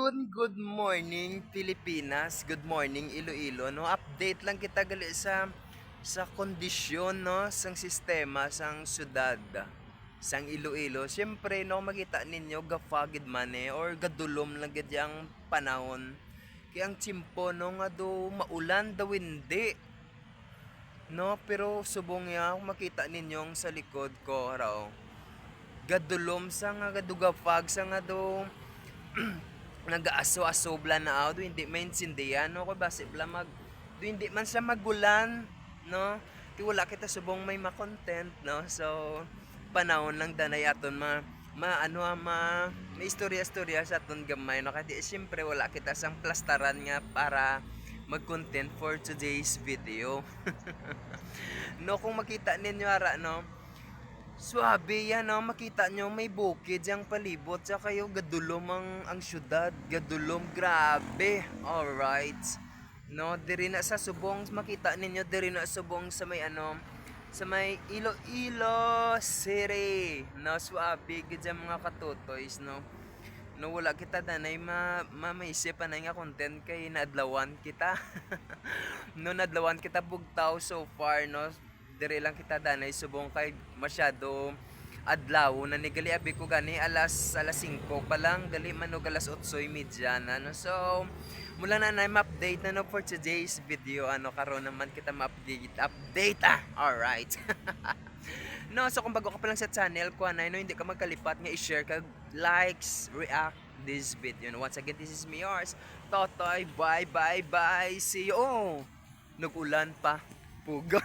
Good morning Pilipinas, good morning Iloilo, no? Update lang kita gali sa kondisyon, no, sang sistema sang syudad sang Iloilo. Siyempre, no, makita ninyo gafagid man or gadulom lang gid yang panahon. Kaya ang tsimpo, no, nga do maulan daw hindi. No, pero subong ya makita ninyong sa likod ko raw. Gadulom sa nga gadugafag sa nga do nag-aaso-aso bla na ako do hindi maintindihan no ko base bla do hindi man siya magulan no di wala kita subong may ma-content no so panahon lang danay aton may istorya-istorya sa aton gamay no kaya siyempre wala kita sang plastaran nga para mag-content for today's video. No kung makita ninyo ara no swabe yan, no? Makita nyo may bukid yang palibot sa kayo gadulom ang syudad, gadulom grabe. Alright. No, diri na sa subong makita ninyo diri na subong sa may sa may Iloilo City. No, swabe gid mga katutoys, no. No wala kita danay maisip pa na nga content kay naadlawan kita. No nadlawan kita bugtaw so far no dire lang kita danay subong kay masyado adlaw na nigali abi ko gani alas 5 pa lang gali manog alas 8:30 na no so mula na update na no for today's video karon naman kita update alright. No so kung bago ka pa lang sa channel ko no hindi ka magkalipat nga i-share kag likes react this video no, once again this is me yours Totoy bye see you. Oh nag-ulan pa puga.